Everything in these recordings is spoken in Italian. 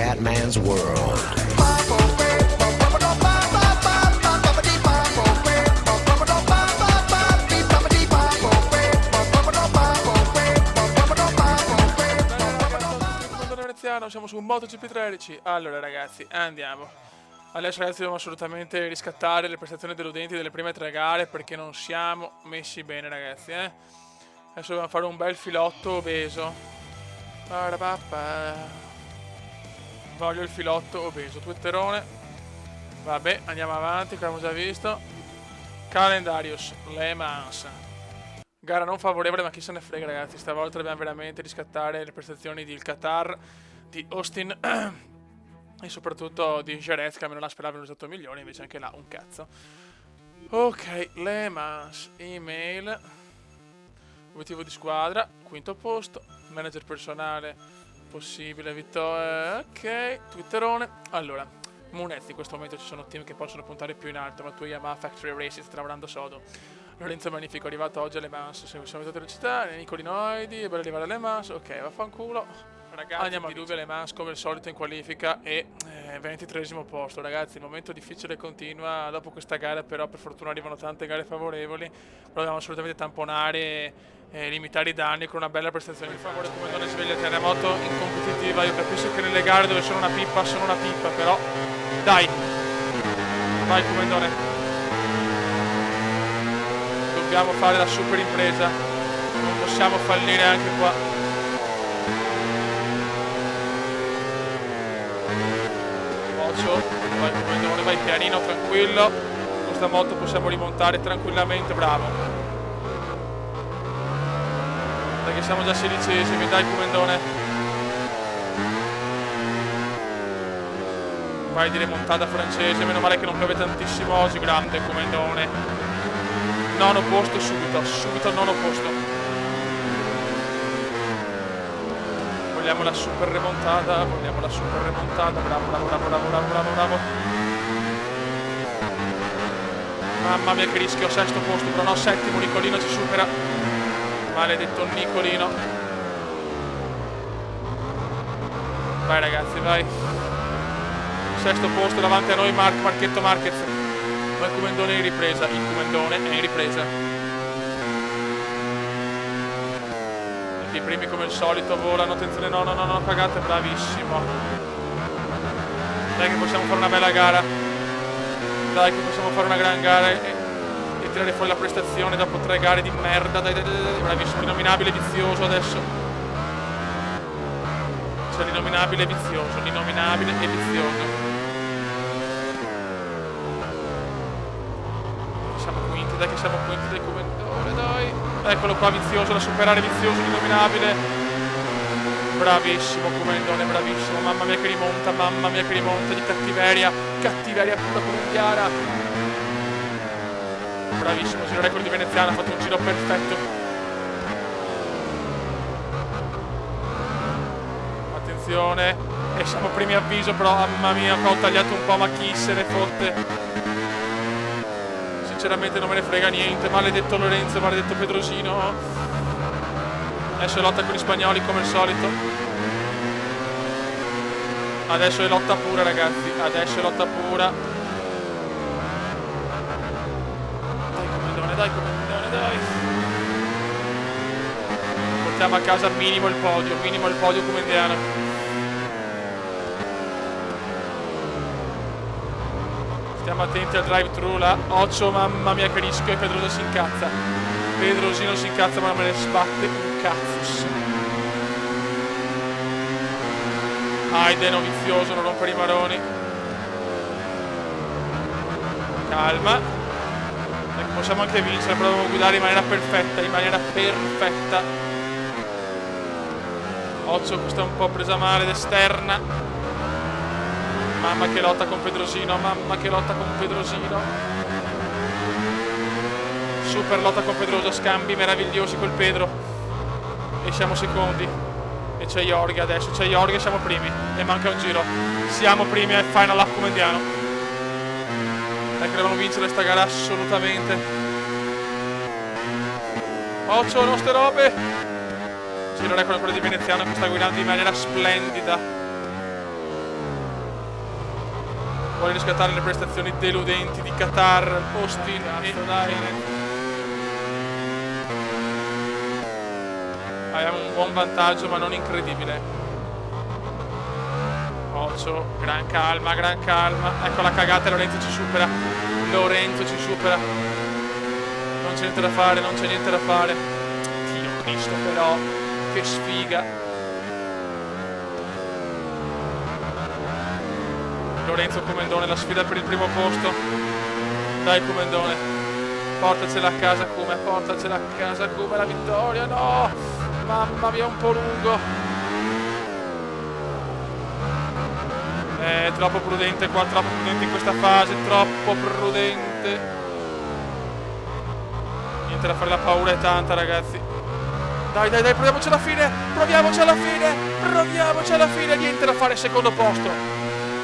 Scatman's World. Siamo su MotoGP 13. Allora ragazzi, andiamo. Adesso ragazzi dobbiamo assolutamente riscattare le prestazioni deludenti delle prime 3 gare, perché non siamo messi bene ragazzi, Adesso dobbiamo fare un bel filotto obeso. Voglio il filotto obeso. Twitterone. Vabbè, andiamo avanti, come abbiamo già visto. Calendarius, Le Mans. Gara non favorevole, ma chi se ne frega ragazzi. Stavolta dobbiamo veramente riscattare le prestazioni di Qatar, di Austin e soprattutto di Jerez, che almeno la sperava in un risultato migliore, invece anche là un cazzo. Ok, Le Mans, email, obiettivo di squadra, quinto posto, manager personale, possibile vittoria, ok, Twitterone. Allora, Munez, in questo momento ci sono team che possono puntare più in alto, ma tu Yamaha Factory Racing sta lavorando sodo. Lorenzo Magnifico è arrivato oggi alle Mans, siamo venuti a velocità, Nicolinoidi, è bello arrivare alle Mans, ok, vaffanculo. Ragazzi, andiamo a diluvio alle Mans come al solito in qualifica e 23esimo posto. Ragazzi, il momento difficile continua dopo questa gara, però per fortuna arrivano tante gare favorevoli, però dobbiamo assolutamente tamponare e limitare i danni con una bella prestazione. Per favore, come non sveglia Terremoto in competitiva, io capisco che nelle gare dove sono una pippa, però dai, vai Comendone, dobbiamo fare la super impresa, non possiamo fallire anche qua. Vai Comendone, vai pianino, tranquillo, con questa moto possiamo rimontare tranquillamente, bravo. Dai che siamo già 16esimi, dai Comendone. Vai di remontata francese, meno male che non piove tantissimo oggi, grande Comendone. Nono posto subito al nono posto. Vogliamo la super remontata, bravo. Mamma mia che rischio, sesto posto, però no, settimo, Nicolino ci supera. Maledetto Nicolino. Vai ragazzi, vai. Sesto posto davanti a noi Marchetto Marquez. Ma il Comendone è in ripresa, I primi come al solito volano, attenzione, no, cagate, bravissimo. Dai che possiamo fare una bella gara. Dai che possiamo fare una gran gara e tirare fuori la prestazione dopo 3 gare di merda. Dai, bravissimo, l'innominabile vizioso adesso. Cioè l'innominabile e vizioso. Siamo quinti, dai Comendone, dai. Eccolo qua vizioso, da superare vizioso, l'innominabile. Bravissimo Comendone, bravissimo. Mamma mia che rimonta di cattiveria pura colombiana. Bravissimo, giro record di veneziano, ha fatto un giro perfetto. Attenzione, e siamo primi avviso, però mamma mia ho tagliato un po', ma chi se ne fotte. Sinceramente non me ne frega niente, maledetto Lorenzo, maledetto Pedrosino. Adesso è lotta con gli spagnoli come al solito. Adesso è lotta pura ragazzi, Dai Comendone, dai. Portiamo a casa minimo il podio comendiano. Stiamo attenti al drive thru là. Occhio, mamma mia che rischio, e Pedrosino si incazza ma non me ne sbatte un cazzo. Aiden vizioso, non rompere i maroni. Calma. Ecco, possiamo anche vincere, però dobbiamo guidare in maniera perfetta. Occhio, questa è un po' presa male d'esterna. Mamma che lotta con Pedrosino. Super lotta con Pedrosa, scambi meravigliosi col Pedro. E siamo secondi. E c'è Jorge adesso, siamo primi. E manca un giro. Siamo primi al final lap comendiano. Dai che dobbiamo vincere sta gara assolutamente. Occhio, nostre robe. Giro record quello di veneziano che sta guidando in maniera splendida. vuole riscattare le prestazioni deludenti di Qatar, Austin e dai. Abbiamo un buon vantaggio ma non incredibile. Occhio, gran calma. Ecco la cagata, Lorenzo ci supera. Non c'è niente da fare. Dio Cristo però, che sfiga. Lorenzo Comendone, la sfida per il primo posto. Dai Comendone, portacela a casa Come, la vittoria, no! Mamma mia, un po' lungo. Troppo prudente qua, troppo prudente in questa fase, troppo prudente. Niente da fare, la paura è tanta, ragazzi. Dai, proviamoci alla fine, niente da fare, secondo posto.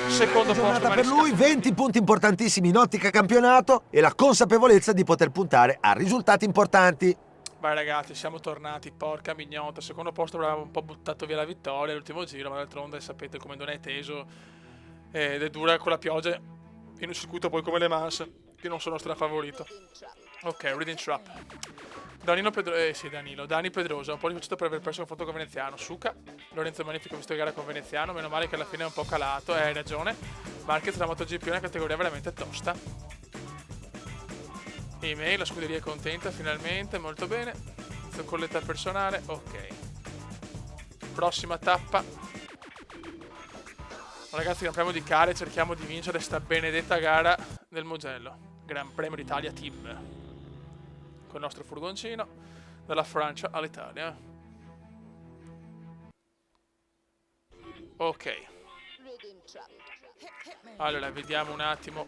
Giornata per lui, 20 punti importantissimi in ottica campionato e la consapevolezza di poter puntare a risultati importanti. Beh ragazzi, siamo tornati, porca mignotta. Secondo posto avevamo un po' buttato via la vittoria l'ultimo giro, ma d'altronde sapete come non è teso ed è dura con la pioggia in un circuito poi come Le Mans, che non sono strafavorito. Ok, Reading Trap. Dani Pedrosa, un po' rifacciato per aver perso un foto con Veneziano. Suca, Lorenzo Magnifico visto gara con Veneziano, meno male che alla fine è un po' calato, hai ragione. Marquez la MotoGP è una categoria veramente tosta. Email, la scuderia è contenta finalmente, molto bene. Inizio con l'età personale, ok. Prossima tappa. Ragazzi, Gran Premio di Cale, cerchiamo di vincere sta benedetta gara del Mugello. Gran Premio d'Italia Team. Con il nostro furgoncino, dalla Francia all'Italia. Ok. Allora, vediamo un attimo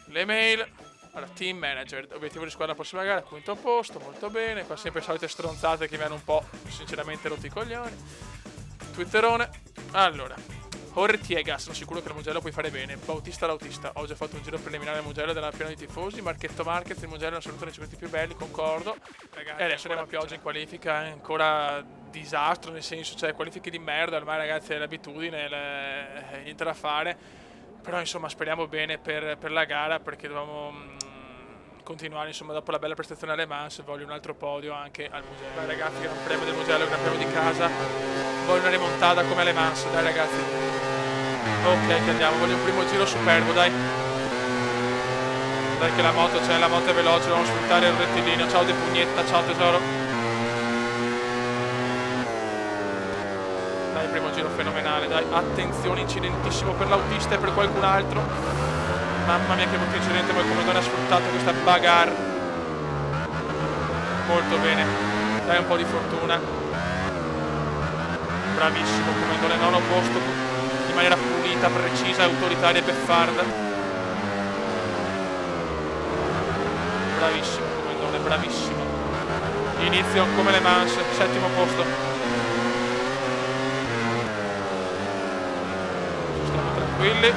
le mail. Allora, team manager, obiettivo di squadra prossima gara, quinto posto, molto bene. Qua sempre solite stronzate che mi hanno un po' sinceramente rotto i coglioni. Twitterone. Allora, Ortiegas, sono sicuro che il Mugello puoi fare bene. Bautista l'autista, ho già fatto un giro preliminare al Mugello della piena di tifosi. Marchetto Marquez, il Mugello è assoluto nei circuiti più belli, concordo. Ragazzi, e adesso andiamo a pioggia in qualifica, è ancora disastro, nel senso, cioè qualifiche di merda, ormai ragazzi è l'abitudine, niente da fare. Però insomma speriamo bene per la gara, perché dovevamo continuare, insomma, dopo la bella prestazione alle Mans. Voglio un altro podio anche al Mugello. Dai ragazzi, Gran Premio del Mugello, Gran Premio di casa. Voglio una rimontata come alle Mans, dai ragazzi. Ok, che andiamo, voglio un primo giro superbo, dai. Dai che la moto c'è, la moto è veloce, dobbiamo sfruttare il rettilineo. Ciao De Pugnetta, ciao tesoro. Dai, primo giro fenomenale, dai. Attenzione, incidentissimo per l'autista e per qualcun altro. Mamma mia che brutto incidente, poi come non ha sfruttato questa bagarre. Molto bene, dai un po' di fortuna. Bravissimo Comendone, nono posto in maniera pulita, precisa, autoritaria e beffarda. Bravissimo Comendone, bravissimo. Inizio come Le Mans, settimo posto. Stiamo tranquilli.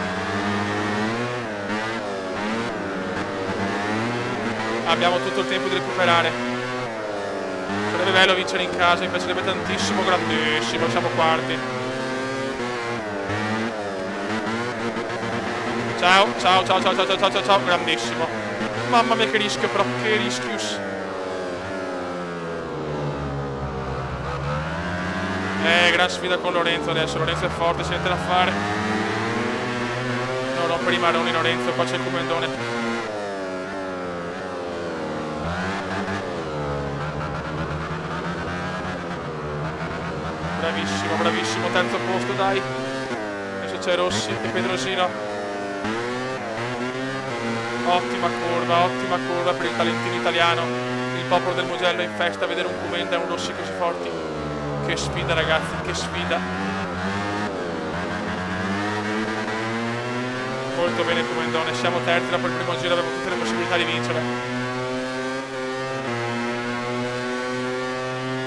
Abbiamo tutto il tempo di recuperare. Sarebbe bello vincere in casa, mi piacerebbe tantissimo, grandissimo, siamo quarti. Ciao, grandissimo. Mamma mia che rischio però, che rischius. Gran sfida con Lorenzo adesso, Lorenzo è forte, c'è niente da fare. Non rompere i maroni Lorenzo, qua c'è il Comendone. Bravissimo, terzo posto, dai. Adesso c'è Rossi e Pedrosino. Ottima curva per il talentino italiano. Il popolo del Mugello è in festa a vedere un Comenda e un Rossi così forti. Che sfida ragazzi, che sfida. Molto bene Comendone, siamo terzi dopo il primo giro, abbiamo tutte le possibilità di vincere.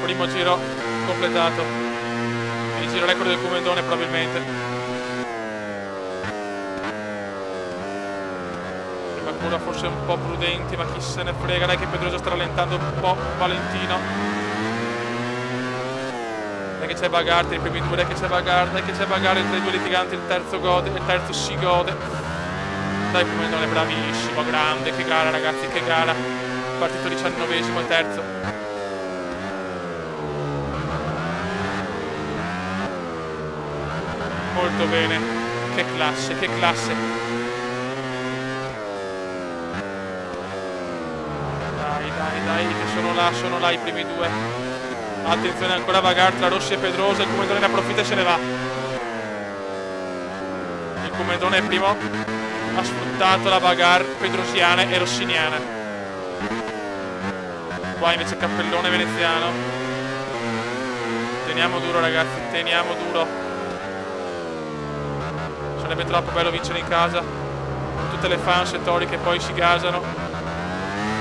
Primo giro completato. Il giro record del Comendone probabilmente. Prima curva forse un po' prudenti, ma chi se ne frega, dai che Pedrosa sta rallentando un po' Valentino. Dai che c'è bagarre, i primi due, dai che c'è bagarre, il tra i due litiganti, il terzo gode, il terzo si gode. Dai Comendone, bravissimo, grande, che gara ragazzi, che gara. Partito 19esimo e terzo. Molto bene, che classe, che classe. Dai, che sono là i primi due. Attenzione, ancora bagarre tra Rossi e Pedrosa, il Comendone ne approfitta e se ne va. Il Comendone è primo, ha sfruttato la bagarre pedrosiana e rossiniana. Qua invece Cappellone veneziano. Teniamo duro ragazzi, teniamo duro. Sarebbe troppo bello vincere in casa, con tutte le fans e tori che poi si gasano.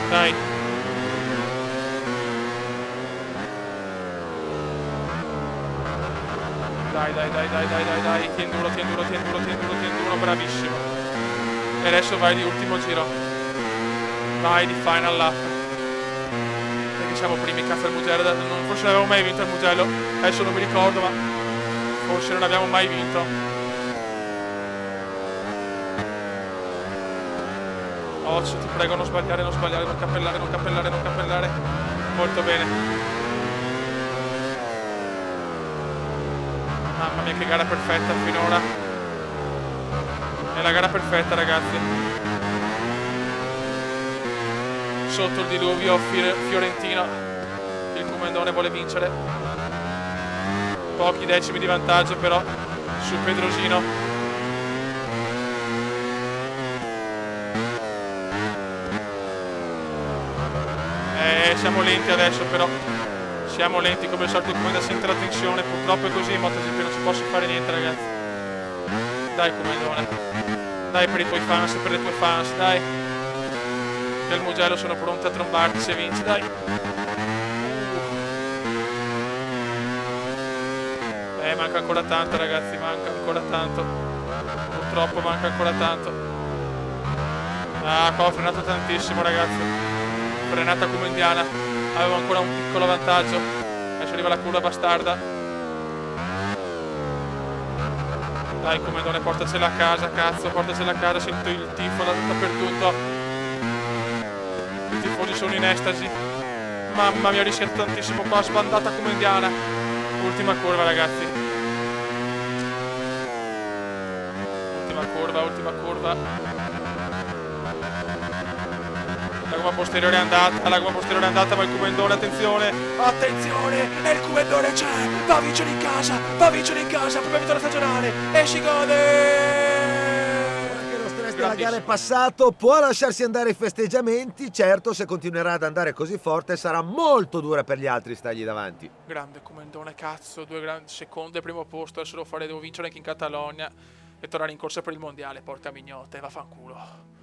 Dai. Dai, tien duro, bravissimo. E adesso vai di ultimo giro. Vai di final lap. Perché siamo primi, cazzo il Mugello. Forse non avevamo mai vinto il Mugello. Adesso non mi ricordo, ma forse non abbiamo mai vinto. Occhio, ti prego, non sbagliare, non cappellare. Molto bene. Mamma mia che gara perfetta finora. È la gara perfetta ragazzi. Sotto il diluvio fiorentino. Il Comendone vuole vincere. Pochi decimi di vantaggio però su Pedrosino. Siamo lenti adesso però. Siamo lenti come al solito, Comenda sente la tensione, purtroppo è così in MotoGP, non ci posso fare niente ragazzi. Dai Comendone, dai per i tuoi fans, per le tue fans, dai. Che il Mugello sono pronti a trombarti se vinci, dai. Manca ancora tanto ragazzi, manca ancora tanto. Purtroppo manca ancora tanto. Qua ho frenato tantissimo ragazzi. Frenata comendiana. Avevo ancora un piccolo vantaggio. Adesso arriva la curva bastarda. Dai Comendone, portacela a casa, cazzo, portacela a casa, sento il tifo dappertutto. I tifosi sono in estasi. Mamma mia, ho rischiato tantissimo qua, sbandata comendiana. Ultima curva ragazzi. Ultima curva. La gomma posteriore è andata, ma il Comendone, attenzione, e il Comendone c'è, va a vincere in casa, prima vittoria stagionale, e si gode! Anche lo stress della gara è passato, può lasciarsi andare ai festeggiamenti, certo se continuerà ad andare così forte sarà molto dura per gli altri stargli davanti. Grande Comendone, cazzo, secondo e primo posto, adesso devo vincere anche in Catalogna e tornare in corsa per il mondiale, porca mignotta, vaffanculo.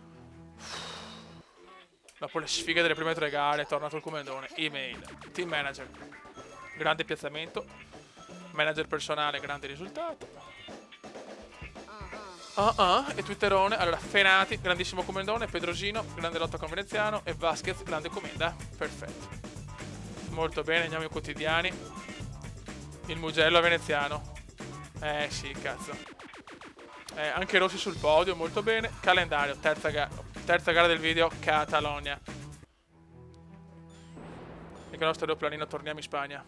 Dopo le sfighe delle prime 3 gare è tornato il Comendone. Email, team manager, grande piazzamento. Manager personale, grande risultato. E Twitterone. Allora, Fenati, grandissimo Comendone. Pedrosino, grande lotta con Veneziano. E Vasquez, grande Comenda. Perfetto. Molto bene, andiamo ai quotidiani. Il Mugello a Veneziano. Sì, cazzo. Anche Rossi sul podio, molto bene. Calendario, terza gara del video, Catalogna. E con il nostro aeroplanino torniamo in Spagna.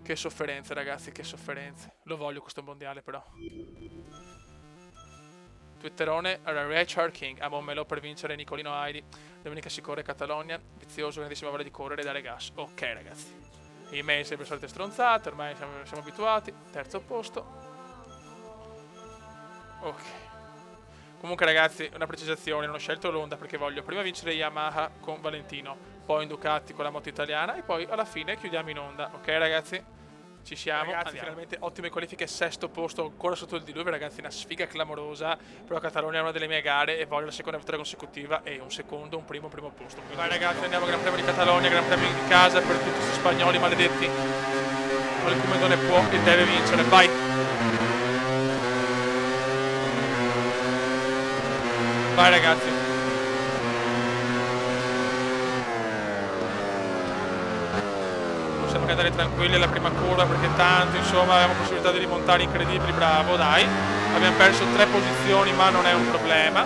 Che sofferenze ragazzi, che sofferenze. Lo voglio questo mondiale però. Twitterone, Richard King, a Montmelò per vincere Nicolino Heidi. Domenica si corre Catalogna, vizioso, grandissima voglia di correre e dare gas. Ok ragazzi. Email sempre solite stronzate, ormai siamo abituati. Terzo posto. Ok. Comunque ragazzi, una precisazione, non ho scelto l'Honda perché voglio prima vincere Yamaha con Valentino, poi in Ducati con la moto italiana e poi alla fine chiudiamo in Honda. Ok ragazzi? Ci siamo, ragazzi, finalmente ottime qualifiche, sesto posto ancora sotto il diluvio ragazzi, una sfiga clamorosa. Però Catalogna è una delle mie gare e voglio la seconda vittoria consecutiva e un primo posto. Quindi vai ragazzi, andiamo Gran Premio di Catalogna, Gran Premio di casa per tutti questi spagnoli maledetti. Ma il Comendone può e deve vincere, vai! Vai ragazzi. Possiamo andare tranquilli alla prima curva perché tanto insomma abbiamo possibilità di rimontare incredibili, bravo, dai. Abbiamo perso 3 posizioni, ma non è un problema.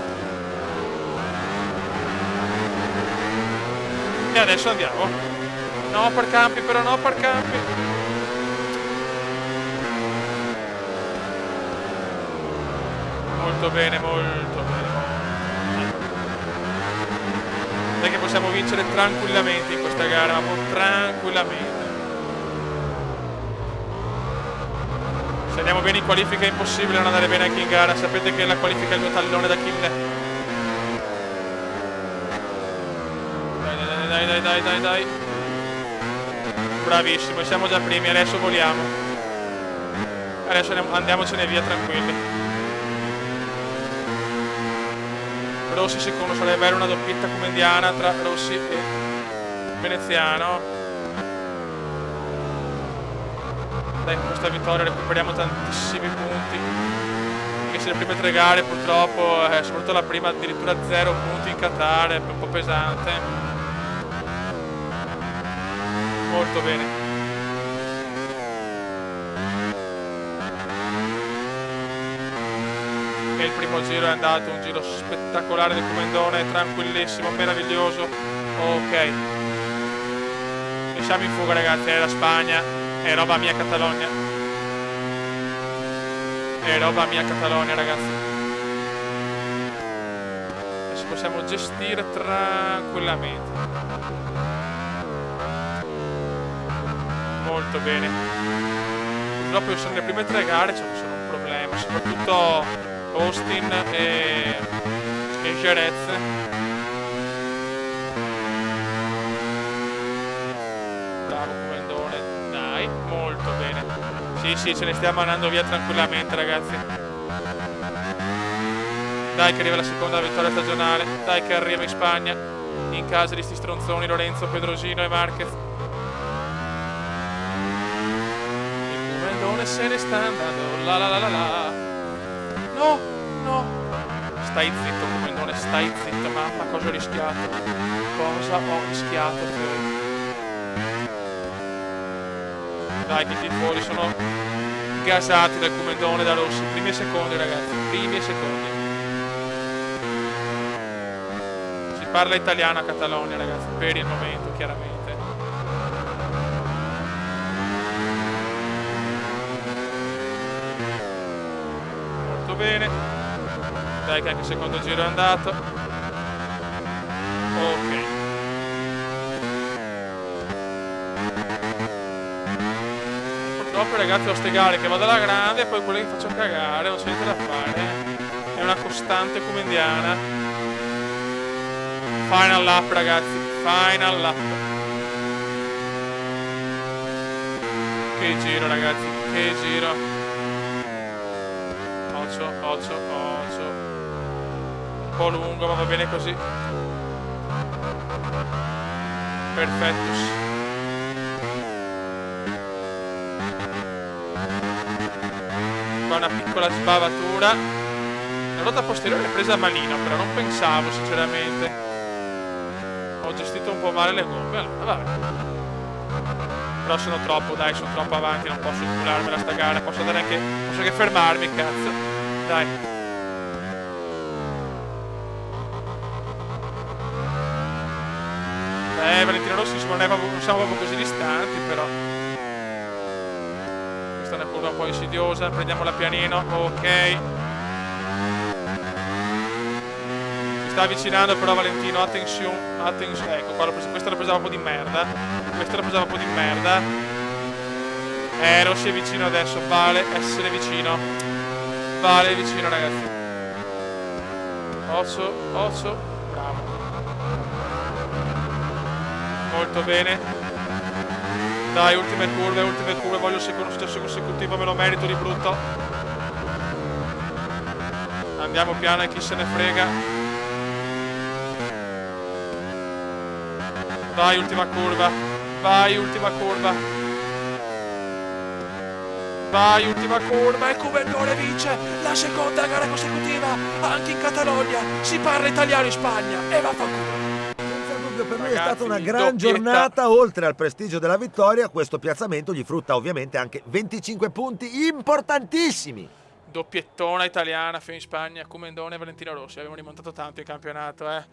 E adesso andiamo. No per campi, però no per campi. Molto bene, molto bene. Dai che possiamo vincere tranquillamente in questa gara, ma tranquillamente. Se andiamo bene in qualifica è impossibile non andare bene anche in gara. Sapete che la qualifica è il mio tallone d'Achille. Dai. Bravissimo, siamo già primi, adesso voliamo. Adesso andiamocene via tranquilli. Rossi secondo, sarebbe bella una doppietta come indiana tra Rossi e Veneziano. Dai, con questa vittoria recuperiamo tantissimi punti. Anche se le prime 3 gare purtroppo, soprattutto la prima, addirittura 0 punti in Qatar, è un po' pesante. Molto bene. E il primo giro è andato, un giro spettacolare del Comendone, tranquillissimo, meraviglioso. Ok. E siamo in fuga ragazzi, è la Spagna, è roba mia Catalogna. È roba mia Catalogna ragazzi. Adesso possiamo gestire tranquillamente. Molto bene. Purtroppo sono le prime 3 gare, sono un problema, soprattutto Austin e Jerez. Bravo Comendone, dai, molto bene. Sì, ce ne stiamo andando via tranquillamente ragazzi. Dai che arriva la seconda vittoria stagionale, dai che arriva in Spagna, in casa di sti stronzoni Lorenzo, Pedrosino e Marquez. Se ne sta andando, la. No. Stai zitto Comendone, stai zitto, mamma, cosa ho rischiato? Cosa ho rischiato? Dai che i tifosi sono gasati dal Comendone, da Rossi, primi e secondi ragazzi, primi e secondi. Si parla italiano a Catalogna ragazzi, per il momento chiaramente. Bene, dai che anche il secondo giro è andato. Ok, purtroppo ragazzi ho ste gare che vado alla grande e poi quelle che faccio cagare, non c'è niente da fare, è una costante come indiana. Final lap ragazzi, final lap. Che giro ragazzi, che giro. Occhio. Un po' lungo, ma va bene così. Perfettus. Qua una piccola sbavatura. La ruota posteriore è presa malino, però non pensavo sinceramente. Ho gestito un po' male le gomme, allora vabbè. Però sono troppo avanti, non posso cularmela sta gara, posso che fermarmi, cazzo. Dai. Valentino Rossi non siamo proprio così distanti, però. Questa è una curva un po' insidiosa, prendiamola pianino, ok. Si sta avvicinando però Valentino, attenzione, ecco qua, questa l'ho presa un po' di merda. Rossi è vicino adesso, vale essere vicino. Vale vicino ragazzi. Occhio, bravo. Molto bene. Dai, ultime curve, voglio il secondo successo consecutivo, me lo merito di brutto. Andiamo piano e chi se ne frega. Vai, ultima curva. Vai, ultima curva e Comendone vince la seconda gara consecutiva anche in Catalogna. Si parla italiano in Spagna e vaffanculo. Senza dubbio per lui è stata una gran giornata, oltre al prestigio della vittoria, questo piazzamento gli frutta ovviamente anche 25 punti importantissimi. Doppiettona italiana, in Spagna, Comendone e Valentino Rossi. Abbiamo rimontato tanto il campionato,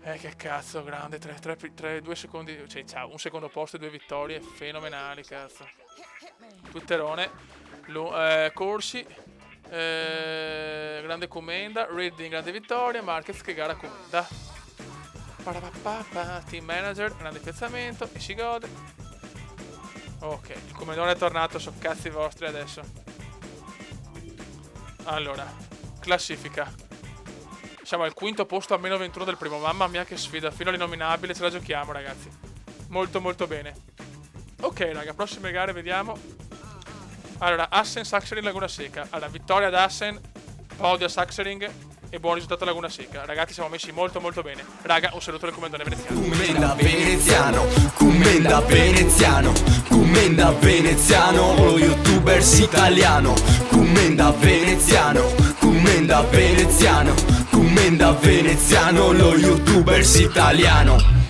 che cazzo, grande, 2 secondi, cioè ciao, un secondo posto e 2 vittorie, fenomenali, cazzo. Twitterone, Corsi, grande Comenda, Redding, grande vittoria, Marquez che gara Comenda. Team manager, grande piazzamento e si gode. Ok, il Comendone è tornato, so cazzi vostri adesso. Allora, classifica. Siamo al quinto posto a meno 21 del primo. Mamma mia che sfida, fino all'innominabile ce la giochiamo ragazzi. Molto molto bene. Ok raga, prossime gare vediamo. Allora, Assen, Sachsenring, Laguna Seca. Allora, vittoria ad Assen, podio a Sachsenring e buon risultato a Laguna Seca. Ragazzi siamo messi molto molto bene. Raga, un saluto del Comendone veneziano. Commenda veneziano, commenda veneziano, lo youtubers italiano. Commenda veneziano, commenda veneziano, commenda veneziano, lo youtubers italiano.